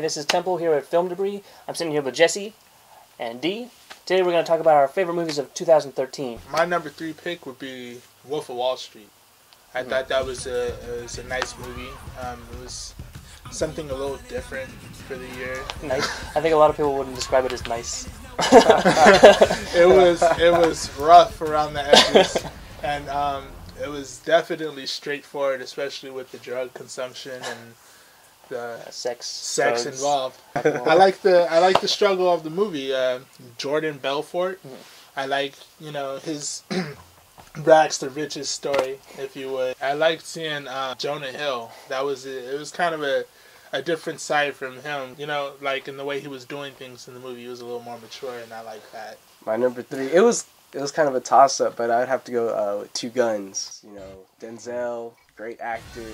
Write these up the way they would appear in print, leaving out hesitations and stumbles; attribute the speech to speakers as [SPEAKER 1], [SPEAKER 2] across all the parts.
[SPEAKER 1] this is Temple here at Film Debris. I'm sitting here with Jesse and D. Today we're going to talk about our favorite movies of 2013.
[SPEAKER 2] My number 3 pick would be Wolf of Wall Street. I thought that was a nice movie. It was something a little different for the year.
[SPEAKER 1] Nice. I think a lot of people wouldn't describe it as nice.
[SPEAKER 2] It was rough around the edges, and it was definitely straightforward, especially with the drug consumption and the sex involved. I like the struggle of the movie. Jordan Belfort. I like his rags to riches story, if you would. I liked seeing Jonah Hill. It was kind of a different side from him. Like in the way he was doing things in the movie, he was a little more mature, and I like that.
[SPEAKER 3] My number 3, it was kind of a toss up, but I'd have to go with Two Guns. Denzel, great actor.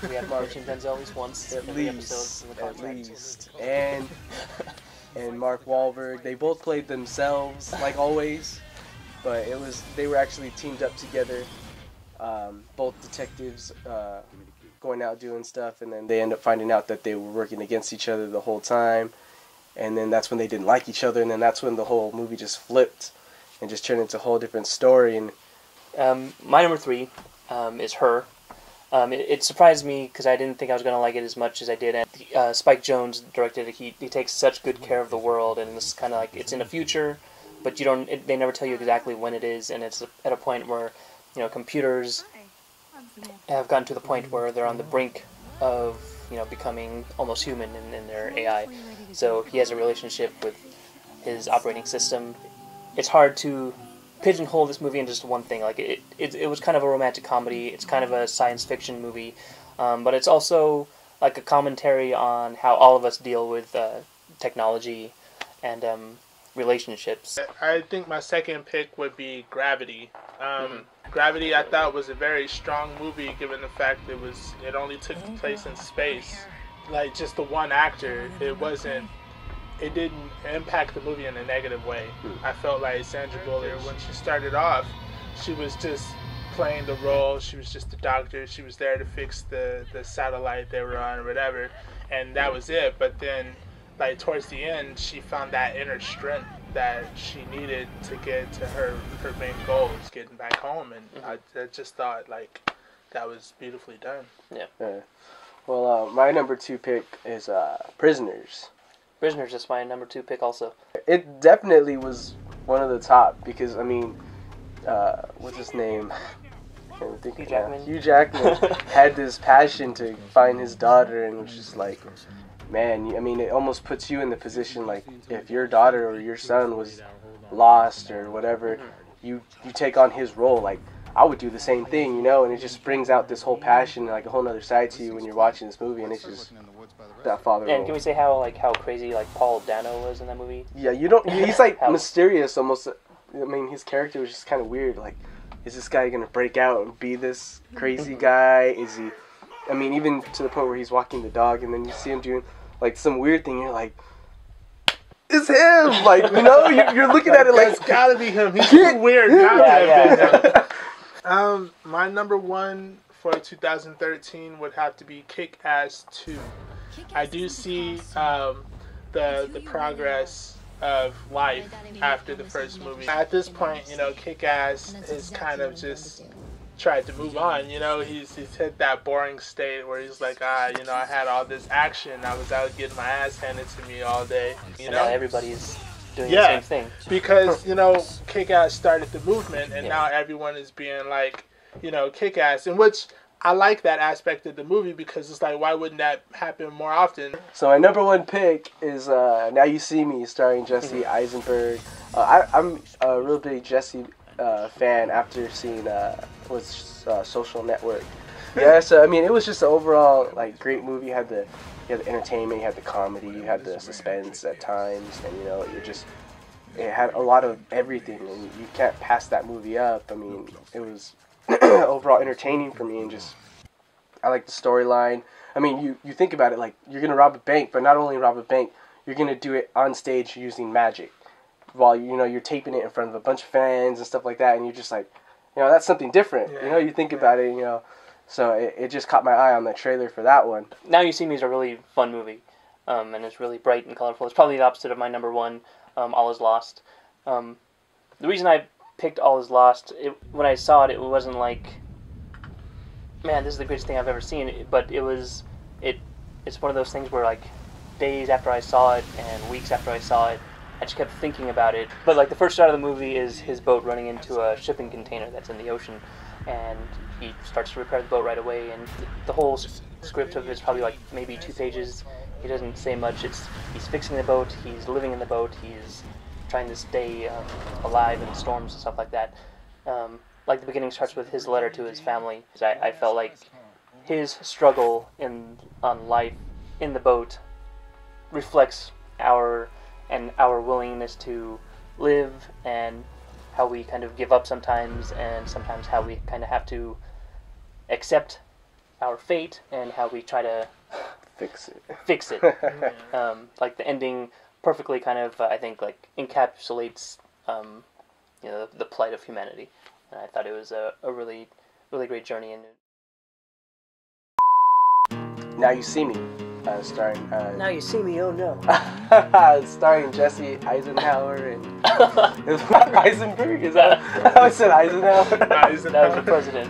[SPEAKER 1] We have mentioned Denzel at least once
[SPEAKER 3] at
[SPEAKER 1] every
[SPEAKER 3] least,
[SPEAKER 1] episode in the
[SPEAKER 3] least. And Mark Wahlberg. They both played themselves like always, but they were actually teamed up together. Both detectives going out doing stuff, and then they end up finding out that they were working against each other the whole time, and then that's when they didn't like each other, and then that's when the whole movie just flipped and just turned into a whole different story. And
[SPEAKER 1] my number 3 is Her. It surprised me because I didn't think I was going to like it as much as I did. And Spike Jonze directed it. He takes such good care of the world, and it's kind of like it's in the future, but they never tell you exactly when it is, and it's at a point where computers have gotten to the point where they're on the brink of becoming almost human in their AI. So he has a relationship with his operating system. It's hard to pigeonhole this movie in just one thing. Like it was kind of a romantic comedy. It's kind of a science fiction movie, but it's also like a commentary on how all of us deal with technology and relationships.
[SPEAKER 2] I think my second pick would be Gravity. Gravity, I thought, was a very strong movie, given the fact it only took place in space. Like just the one actor, it didn't impact the movie in a negative way. I felt like Sandra Bullock, when she started off, she was just playing the role. She was just a doctor. She was there to fix the satellite they were on or whatever, and that was it. But then, like towards the end, she found that inner strength that she needed to get to her main goal, was getting back home, and I just thought like that was beautifully done.
[SPEAKER 1] Yeah.
[SPEAKER 3] Well, my number 2 pick is Prisoners.
[SPEAKER 1] Prisoners is my number 2 pick also.
[SPEAKER 3] It definitely was one of the top because, what's his name?
[SPEAKER 1] Hugh Jackman.
[SPEAKER 3] Hugh Jackman had this passion to find his daughter, and it was just like, man, it almost puts you in the position like if your daughter or your son was lost or whatever, you take on his role. Like I would do the same thing, and it just brings out this whole passion, like a whole other side to you when you're watching this movie, and it's just that father role.
[SPEAKER 1] And can we say how crazy Paul Dano was in that movie?
[SPEAKER 3] Yeah, he's like mysterious almost. His character was just kind of weird. Like, is this guy gonna break out and be this crazy guy? Is he? Even to the point where he's walking the dog, and then you see him doing like some weird thing. You're like, it's him. Like, you're looking at it like,
[SPEAKER 2] it's gotta be him. He's too weird. Yeah. My number 1 for 2013 would have to be Kick-Ass 2. I do see the progress of life after the first movie. At this point, Kick-Ass is kind of just tried to move on. He's hit that boring state where he's like, I had all this action. I was out getting my ass handed to me all day.
[SPEAKER 1] And now everybody's doing the same thing.
[SPEAKER 2] Because, Kick-Ass started the movement, and now everyone is being like, Kick-Ass, in which I like that aspect of the movie because it's like, why wouldn't that happen more often?
[SPEAKER 3] So my number 1 pick is Now You See Me, starring Jesse Eisenberg. I'm a real big Jesse fan after seeing Social Network. Yeah, so it was just an overall like great movie. You had the entertainment, you had the comedy, you had the suspense at times, and it had a lot of everything, and you can't pass that movie up. It was overall entertaining for me, and just I like the storyline. You think about it, like you're gonna rob a bank, but not only rob a bank, you're gonna do it on stage using magic, while you're taping it in front of a bunch of fans and stuff like that, and you're just like, that's something different. You think about it, so it just caught my eye on the trailer for that one.
[SPEAKER 1] Now You See Me is a really fun movie. and it's really bright and colorful. It's probably the opposite of my number one, All Is Lost. The reason I picked All Is Lost, when I saw it, it wasn't like, man, this is the greatest thing I've ever seen. But it's one of those things where, like, days after I saw it and weeks after I saw it, I just kept thinking about it. But, like, the first shot of the movie is his boat running into a shipping container that's in the ocean, and he starts to repair the boat right away, and the whole script of it is probably, like, maybe 2 pages. He doesn't say much. He's fixing the boat, he's living in the boat, he's trying to stay alive in storms and stuff like that. Like, the beginning starts with his letter to his family. I felt like his struggle on life in the boat reflects our willingness to live, and how we kind of give up sometimes, and sometimes how we kind of have to accept our fate, and how we try to
[SPEAKER 3] fix it.
[SPEAKER 1] Like, the ending perfectly kind of, I think, like, encapsulates the plight of humanity. And I thought it was a really, really great journey. And
[SPEAKER 3] Now You See Me, starring...
[SPEAKER 1] Now You See Me, oh no.
[SPEAKER 3] starring Jesse Eisenhower and... Eisenberg? Is that... I said Eisenhower.
[SPEAKER 1] That was the president.